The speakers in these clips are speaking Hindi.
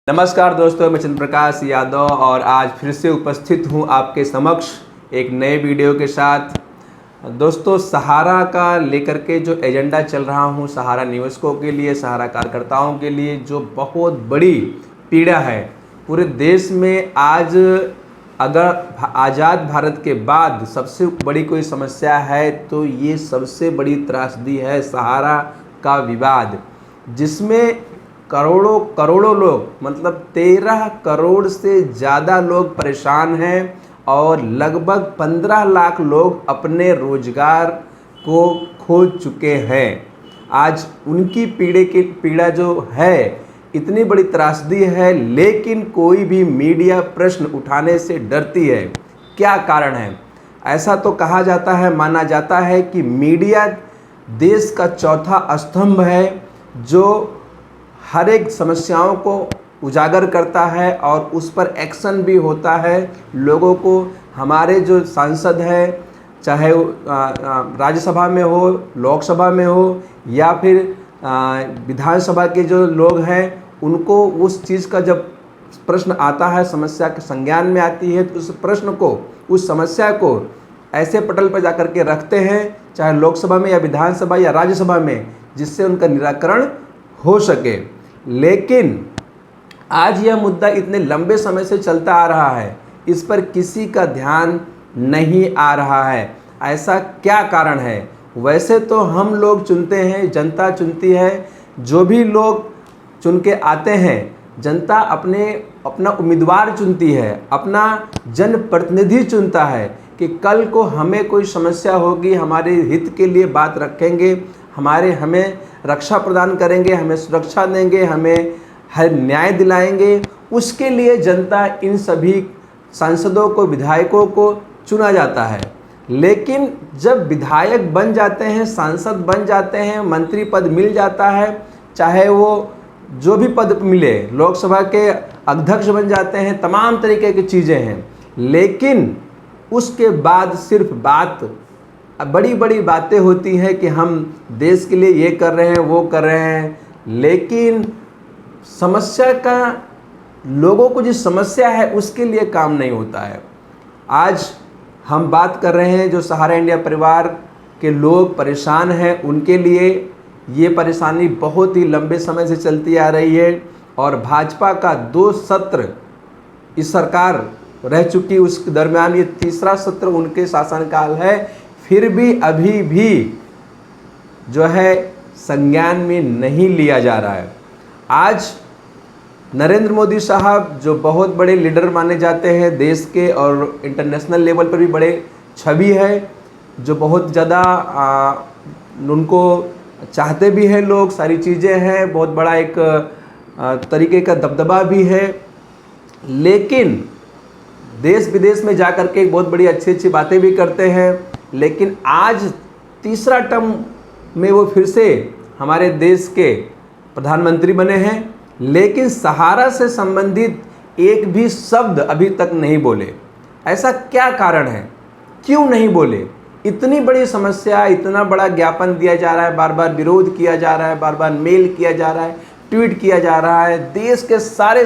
नमस्कार दोस्तों, मैं चंद्र प्रकाश यादव और आज फिर से उपस्थित हूं आपके समक्ष एक नए वीडियो के साथ। दोस्तों, सहारा का लेकर के जो एजेंडा चल रहा हूं, सहारा निवेशकों के लिए, सहारा कार्यकर्ताओं के लिए जो बहुत बड़ी पीड़ा है पूरे देश में। आज अगर आज़ाद भारत के बाद सबसे बड़ी कोई समस्या है तो ये सबसे बड़ी त्रासदी है सहारा का विवाद, जिसमें करोड़ों करोड़ों लोग, मतलब 13 करोड़ से ज़्यादा लोग परेशान हैं और लगभग 15 लाख लोग अपने रोजगार को खो चुके हैं। आज उनकी पीड़ा जो है, इतनी बड़ी त्रासदी है, लेकिन कोई भी मीडिया प्रश्न उठाने से डरती है। क्या कारण है? ऐसा तो कहा जाता है, माना जाता है कि मीडिया देश का चौथा स्तंभ है जो हर एक समस्याओं को उजागर करता है और उस पर एक्शन भी होता है। लोगों को, हमारे जो सांसद हैं, चाहे राज्यसभा में हो, लोकसभा में हो या फिर विधानसभा के जो लोग हैं, उनको उस चीज़ का जब प्रश्न आता है, समस्या के संज्ञान में आती है, तो उस प्रश्न को, उस समस्या को ऐसे पटल पर जाकर के रखते हैं, चाहे लोकसभा में या विधानसभा या राज्यसभा में, जिससे उनका निराकरण हो सके। लेकिन आज यह मुद्दा इतने लंबे समय से चलता आ रहा है, इस पर किसी का ध्यान नहीं आ रहा है। ऐसा क्या कारण है? वैसे तो हम लोग चुनते हैं, जनता चुनती है, जो भी लोग चुन के आते हैं, जनता अपना उम्मीदवार चुनती है, अपना जनप्रतिनिधि चुनता है कि कल को हमें कोई समस्या होगी, हमारे हित के लिए बात रखेंगे, हमें रक्षा प्रदान करेंगे, हमें सुरक्षा देंगे, हमें हर न्याय दिलाएंगे। उसके लिए जनता इन सभी सांसदों को, विधायकों को चुना जाता है। लेकिन जब विधायक बन जाते हैं, सांसद बन जाते हैं, मंत्री पद मिल जाता है, चाहे वो जो भी पद मिले, लोकसभा के अध्यक्ष बन जाते हैं, तमाम तरीके की चीज़ें हैं, लेकिन उसके बाद सिर्फ बड़ी बड़ी बातें होती हैं कि हम देश के लिए ये कर रहे हैं, वो कर रहे हैं, लेकिन समस्या का, लोगों को जिस समस्या है उसके लिए काम नहीं होता है। आज हम बात कर रहे हैं जो सहारा इंडिया परिवार के लोग परेशान हैं, उनके लिए ये परेशानी बहुत ही लंबे समय से चलती आ रही है और भाजपा का 2 सत्र इस सरकार रह चुकी, उस दरमियान ये तीसरा सत्र उनके शासनकाल है, फिर भी अभी भी जो है संज्ञान में नहीं लिया जा रहा है। आज नरेंद्र मोदी साहब जो बहुत बड़े लीडर माने जाते हैं देश के, और इंटरनेशनल लेवल पर भी बड़े छवि है, जो बहुत ज़्यादा उनको चाहते भी हैं लोग, सारी चीज़ें हैं, बहुत बड़ा एक तरीके का दबदबा भी है, लेकिन देश विदेश में जा कर के बहुत बड़ी अच्छी अच्छी बातें भी करते हैं। लेकिन आज तीसरा टर्म में वो फिर से हमारे देश के प्रधानमंत्री बने हैं, लेकिन सहारा से संबंधित एक भी शब्द अभी तक नहीं बोले। ऐसा क्या कारण है? क्यों नहीं बोले? इतनी बड़ी समस्या, इतना बड़ा ज्ञापन दिया जा रहा है, बार बार विरोध किया जा रहा है, बार बार मेल किया जा रहा है, ट्वीट किया जा रहा है। देश के सारे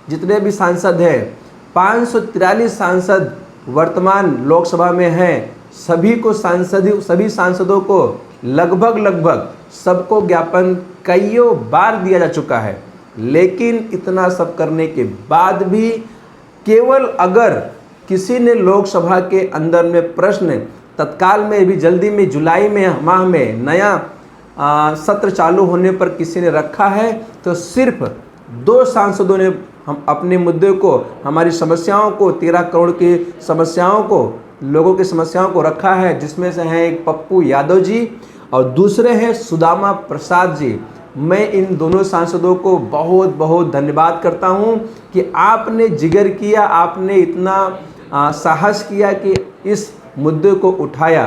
जितने भी सांसद हैं, 543 सांसद वर्तमान लोकसभा में हैं, सभी सांसदों को लगभग सबको ज्ञापन कईयों बार दिया जा चुका है। लेकिन इतना सब करने के बाद भी केवल अगर किसी ने लोकसभा के अंदर में प्रश्न तत्काल में भी, जल्दी में, जुलाई में माह में नया सत्र चालू होने पर किसी ने रखा है, तो सिर्फ 2 सांसदों ने हम अपने मुद्दे को, हमारी समस्याओं को, 13 करोड़ की समस्याओं को, लोगों की समस्याओं को रखा है, जिसमें से हैं एक पप्पू यादव जी और दूसरे हैं सुदामा प्रसाद जी। मैं इन दोनों सांसदों को बहुत बहुत धन्यवाद करता हूं कि आपने जिगर किया, आपने इतना साहस किया कि इस मुद्दे को उठाया।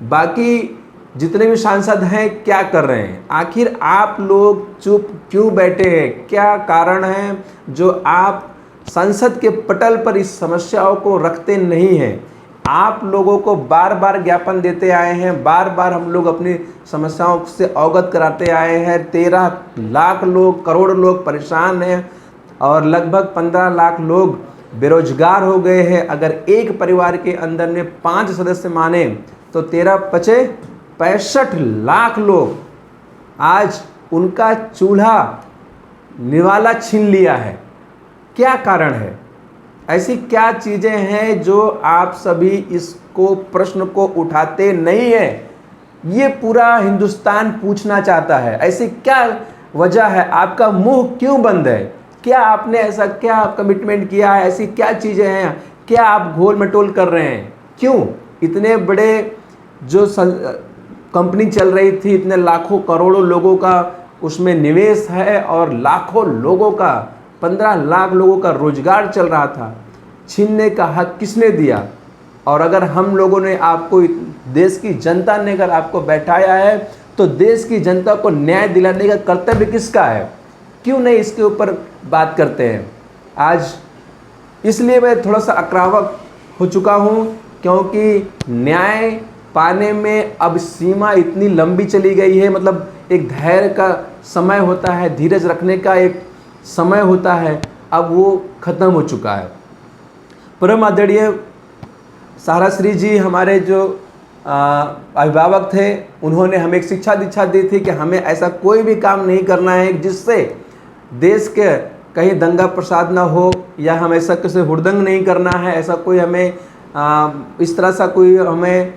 बाकी जितने भी सांसद हैं क्या कर रहे हैं? आखिर आप लोग चुप क्यों बैठे हैं? क्या कारण है जो आप संसद के पटल पर इस समस्याओं को रखते नहीं हैं? आप लोगों को बार बार ज्ञापन देते आए हैं, बार बार हम लोग अपनी समस्याओं से अवगत कराते आए हैं। 13 लाख लोग, करोड़ लोग परेशान हैं। और लगभग 15 लाख लोग बेरोजगार हो गए हैं। अगर एक परिवार के अंदर में 5 सदस्य माने तो 65 लाख लोग आज उनका चूल्हा निवाला छीन लिया है। क्या कारण है? ऐसी क्या चीज़ें हैं जो आप सभी इसको प्रश्न को उठाते नहीं हैं? ये पूरा हिंदुस्तान पूछना चाहता है। ऐसी क्या वजह है? आपका मुंह क्यों बंद है? क्या आपने ऐसा क्या कमिटमेंट किया है? ऐसी क्या चीज़ें हैं? क्या आप घोल मटोल कर रहे हैं? क्यों इतने बड़े जो कंपनी चल रही थी, इतने लाखों करोड़ों लोगों का उसमें निवेश है और लाखों लोगों का 15 लाख लोगों का रोजगार चल रहा था, छीनने का हक किसने दिया? और अगर हम लोगों ने आपको, देश की जनता ने अगर आपको बैठाया है तो देश की जनता को न्याय दिलाने का कर्तव्य किसका है? क्यों नहीं इसके ऊपर बात करते हैं? आज इसलिए मैं थोड़ा सा आक्रामक हो चुका हूँ क्योंकि न्याय पाने में अब सीमा इतनी लंबी चली गई है। मतलब एक धैर्य का समय होता है, धीरज रखने का एक समय होता है, अब वो ख़त्म हो चुका है। परम आदरणीय सहारा श्री जी हमारे जो अभिभावक थे, उन्होंने हमें एक शिक्षा दीक्षा दी थी कि हमें ऐसा कोई भी काम नहीं करना है जिससे देश के कहीं दंगा प्रसाद ना हो, या हम ऐसा किसी हुड़दंग नहीं करना है, ऐसा कोई हमें इस तरह सा कोई हमें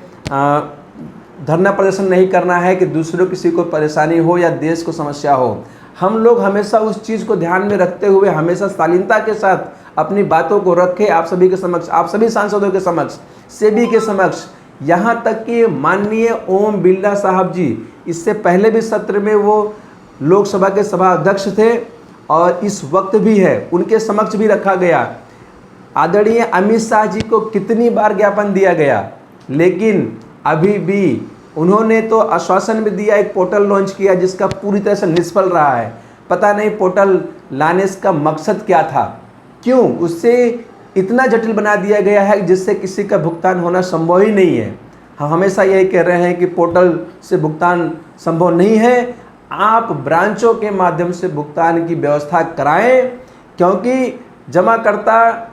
धरना प्रदर्शन नहीं करना है कि दूसरों किसी को परेशानी हो या देश को समस्या हो। हम लोग हमेशा उस चीज़ को ध्यान में रखते हुए हमेशा शालीनता के साथ अपनी बातों को रखें आप सभी के समक्ष, आप सभी सांसदों के समक्ष, सेबी के समक्ष। यहाँ तक कि माननीय ओम बिरला साहब जी, इससे पहले भी सत्र में वो लोकसभा के सभा अध्यक्ष थे और इस वक्त भी है, उनके समक्ष भी रखा गया। आदरणीय अमित शाह जी को कितनी बार ज्ञापन दिया गया, लेकिन अभी भी उन्होंने तो आश्वासन भी दिया, एक पोर्टल लॉन्च किया जिसका पूरी तरह से निष्फल रहा है। पता नहीं पोर्टल लाने का मकसद क्या था, क्यों उससे इतना जटिल बना दिया गया है जिससे किसी का भुगतान होना संभव ही नहीं है। हम हमेशा यही कह रहे हैं कि पोर्टल से भुगतान संभव नहीं है, आप ब्रांचों के माध्यम से भुगतान की व्यवस्था कराएं, क्योंकि जमाकर्ता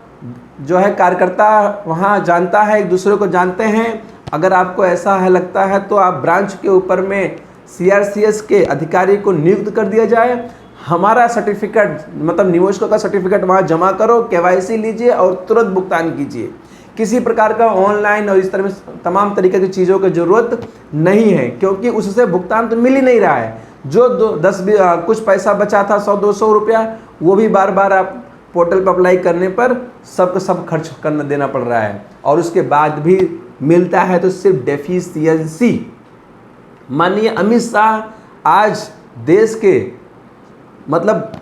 जो है, कार्यकर्ता वहाँ जानता है, एक दूसरे को जानते हैं। अगर आपको ऐसा है लगता है तो आप ब्रांच के ऊपर में CRCS के अधिकारी को नियुक्त कर दिया जाए, हमारा सर्टिफिकेट मतलब निवेशकों का सर्टिफिकेट वहाँ जमा करो, KYC लीजिए और तुरंत भुगतान कीजिए। किसी प्रकार का ऑनलाइन और इस तरह में तमाम तरीके की चीज़ों की ज़रूरत नहीं है, क्योंकि उससे भुगतान तो मिल ही नहीं रहा है। जो 10 कुछ पैसा बचा था 100-200 रुपया, वो भी बार बार आप पोर्टल पर अप्लाई करने पर सब खर्च करना देना पड़ रहा है, और उसके बाद भी मिलता है तो सिर्फ डेफिशिएंसी। माननीय अमित शाह आज देश के मतलब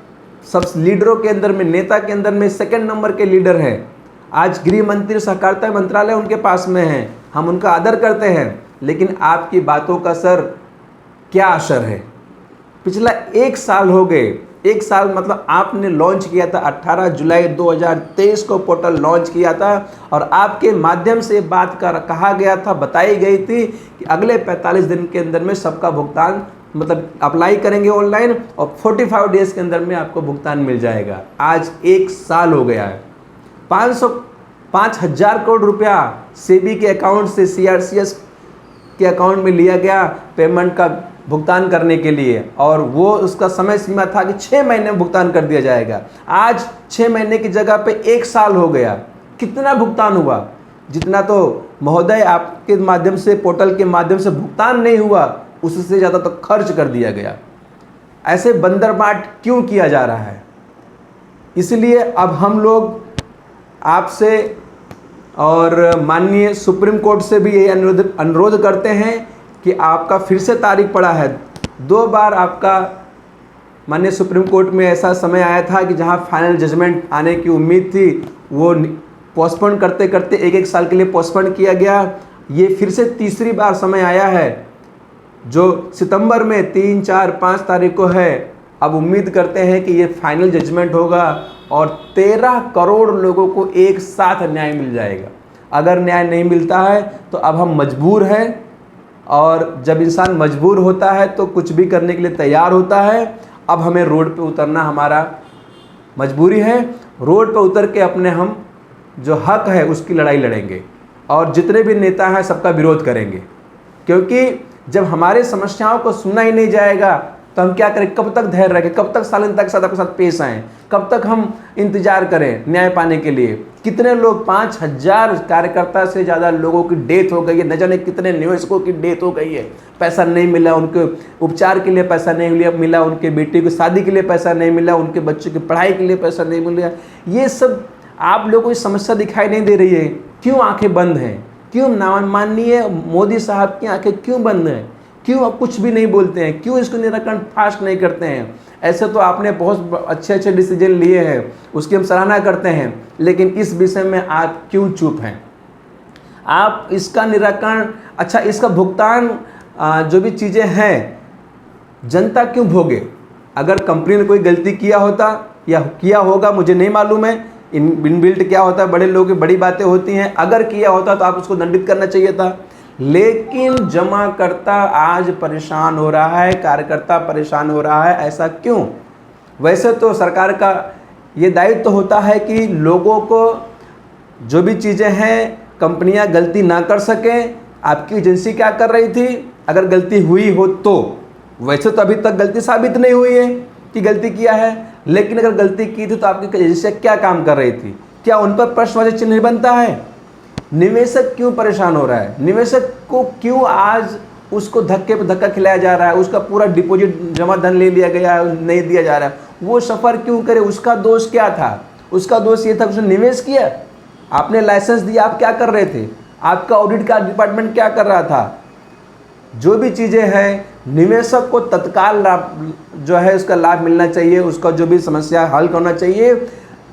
सब लीडरों के अंदर में, नेता के अंदर में सेकंड नंबर के लीडर हैं। आज गृह मंत्री, सहकारिता मंत्रालय उनके पास में है, हम उनका आदर करते हैं, लेकिन आपकी बातों का सर क्या असर है? पिछला 1 साल हो गए, 1 साल मतलब आपने लॉन्च किया था 18 जुलाई 2023 को पोर्टल लॉन्च किया था, और आपके माध्यम से बात कहा गया था, बताई गई थी कि अगले 45 दिन के अंदर में सबका भुगतान मतलब अप्लाई करेंगे ऑनलाइन और 45 डेज़ के अंदर में आपको भुगतान मिल जाएगा। आज 1 साल हो गया है। 5,000 करोड़ रुपया सेबी के अकाउंट से CRCS के अकाउंट में लिया गया पेमेंट का भुगतान करने के लिए, और वो उसका समय सीमा था कि 6 महीने में भुगतान कर दिया जाएगा। आज 6 महीने की जगह पे 1 साल हो गया। कितना भुगतान हुआ? जितना तो महोदय आपके माध्यम से, पोर्टल के माध्यम से भुगतान नहीं हुआ, उससे ज़्यादा तो खर्च कर दिया गया। ऐसे बंदरबाट क्यों किया जा रहा है? इसलिए अब हम लोग आपसे और माननीय सुप्रीम कोर्ट से भी यही अनुरोध करते हैं कि आपका फिर से तारीख पड़ा है। 2 बार आपका माननीय सुप्रीम कोर्ट में ऐसा समय आया था कि जहां फाइनल जजमेंट आने की उम्मीद थी, वो पोस्टपोन करते करते 1-1 साल के लिए पोस्टपोन किया गया। ये फिर से तीसरी बार समय आया है, जो सितंबर में 3, 4, 5 तारीख को है। अब उम्मीद करते हैं कि ये फाइनल जजमेंट होगा और 13 करोड़ लोगों को एक साथ न्याय मिल जाएगा। अगर न्याय नहीं मिलता है तो अब हम मजबूर हैं, और जब इंसान मजबूर होता है तो कुछ भी करने के लिए तैयार होता है। अब हमें रोड पे उतरना हमारा मजबूरी है, रोड पर उतर के अपने हम जो हक है उसकी लड़ाई लड़ेंगे और जितने भी नेता हैं सबका विरोध करेंगे। क्योंकि जब हमारे समस्याओं को सुना ही नहीं जाएगा तो हम क्या करें, कब तक धैर्य रखें, कब तक शालीनता के साथ आपके साथ पेश आएँ, कब तक हम इंतजार करें न्याय पाने के लिए। कितने लोग, 5000 कार्यकर्ता से ज़्यादा लोगों की डेथ हो गई है, न जाने कितने निवेशकों की डेथ हो गई है, पैसा नहीं मिला, उनके उपचार के लिए पैसा नहीं मिला, उनके बेटे की शादी के लिए पैसा नहीं मिला, उनके बच्चों की पढ़ाई के लिए पैसा नहीं मिला। ये सब आप लोगों को समस्या दिखाई नहीं दे रही है, क्यों आंखें बंद हैं? क्यों माननीय मोदी साहब की आंखें क्यों बंद हैं? क्यों आप कुछ भी नहीं बोलते हैं? क्यों इसको निराकरण फास्ट नहीं करते हैं? ऐसे तो आपने बहुत अच्छे डिसीजन लिए हैं, उसकी हम सराहना करते हैं, लेकिन इस विषय में आप क्यों चुप हैं? आप इसका निराकरण, अच्छा इसका भुगतान जो भी चीज़ें हैं जनता क्यों भोगे? अगर कंपनी ने कोई गलती किया होता या किया होगा, मुझे नहीं मालूम है, इनबिल्ट क्या होता है, बड़े लोगों की बड़ी बातें होती हैं, अगर किया होता तो आप उसको दंडित करना चाहिए था। लेकिन जमाकर्ता आज परेशान हो रहा है, कार्यकर्ता परेशान हो रहा है, ऐसा क्यों? वैसे तो सरकार का ये दायित्व तो होता है कि लोगों को जो भी चीज़ें हैं, कंपनियां गलती ना कर सकें। आपकी एजेंसी क्या कर रही थी? अगर गलती हुई हो तो, वैसे तो अभी तक गलती साबित नहीं हुई है कि गलती किया है, लेकिन अगर गलती की थी तो आपकी एजेंसी क्या काम कर रही थी? क्या उन पर प्रश्नवाची चिन्ह बनता है? निवेशक क्यों परेशान हो रहा है? निवेशक को क्यों आज उसको धक्के पर धक्का खिलाया जा रहा है? उसका पूरा डिपॉजिट जमा धन ले लिया गया, नहीं दिया जा रहा है। वो सफ़र क्यों करे? उसका दोष क्या था? उसका दोष ये था कि उसने निवेश किया, आपने लाइसेंस दिया, आप क्या कर रहे थे? आपका ऑडिट का डिपार्टमेंट क्या कर रहा था? जो भी चीज़ें हैं, निवेशक को तत्काल लाभ जो है उसका लाभ मिलना चाहिए, उसका जो भी समस्या हल करना चाहिए,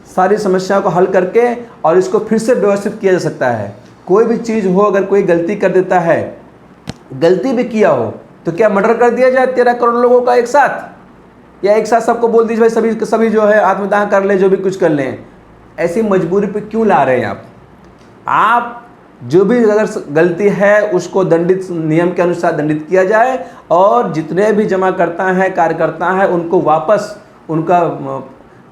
सारी समस्याओं को हल करके और इसको फिर से व्यवस्थित किया जा सकता है। कोई भी चीज़ हो, अगर कोई गलती कर देता है, गलती भी किया हो, तो क्या मर्डर कर दिया जाए 13 करोड़ लोगों का एक साथ? या एक साथ सबको बोल दीजिए भाई सभी जो है आत्मदाह कर ले, जो भी कुछ कर लें? ऐसी मजबूरी पे क्यों ला रहे हैं आप? जो भी अगर गलती है उसको दंडित, नियम के अनुसार दंडित किया जाए और जितने भी जमाकर्ता हैं, कार्यकर्ता हैं, उनको वापस उनका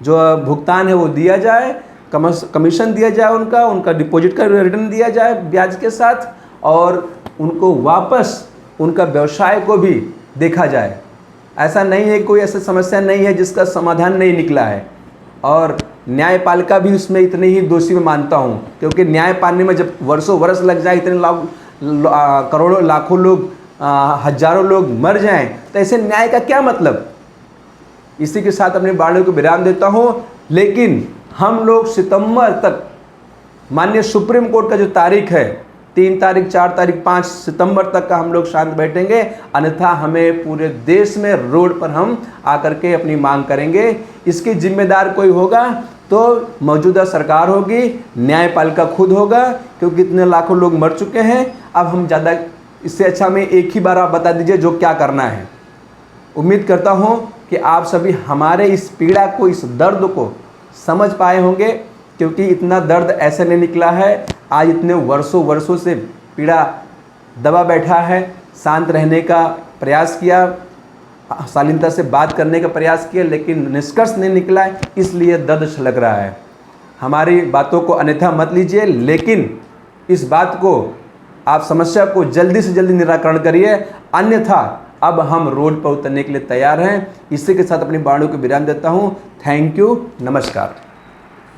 जो भुगतान है वो दिया जाए, कमीशन दिया जाए, उनका डिपॉजिट का रिटर्न दिया जाए ब्याज के साथ, और उनको वापस उनका व्यवसाय को भी देखा जाए। ऐसा नहीं है, कोई ऐसी समस्या नहीं है जिसका समाधान नहीं निकला है, और न्यायपालिका भी उसमें इतने ही दोषी मैं मानता हूँ, क्योंकि न्याय पाने में जब वर्षों वर्ष लग जाए, इतने करोड़ों लाखों लोग, हजारों लोग मर जाएं, तो ऐसे न्याय का क्या मतलब? इसी के साथ अपनी वाणी को विराम देता हूँ। लेकिन हम लोग सितंबर तक, माननीय सुप्रीम कोर्ट का जो तारीख है, 3 तारीख, 4 तारीख, 5 सितंबर तक का हम लोग शांत बैठेंगे, अन्यथा हमें पूरे देश में रोड पर हम आकर के अपनी मांग करेंगे। इसकी जिम्मेदार कोई होगा तो मौजूदा सरकार होगी, न्यायपालिका खुद होगा, क्योंकि इतने लाखों लोग मर चुके हैं। अब हम ज़्यादा, इससे अच्छा में एक ही बार आप बता दीजिए जो क्या करना है। उम्मीद करता हूँ कि आप सभी हमारे इस पीड़ा को, इस दर्द को समझ पाए होंगे, क्योंकि इतना दर्द ऐसे नहीं निकला है। आज इतने वर्षों से पीड़ा दबा बैठा है, शांत रहने का प्रयास किया, शालीनता से बात करने का प्रयास किया, लेकिन निष्कर्ष नहीं निकला है, इसलिए दर्द छलक रहा है। हमारी बातों को अन्यथा मत लीजिए, लेकिन इस बात को, आप समस्या को जल्दी से जल्दी निराकरण करिए, अन्यथा अब हम रोड पर उतरने के लिए तैयार हैं। इसी के साथ अपनी वाणी को विराम देता हूँ। थैंक यू, नमस्कार।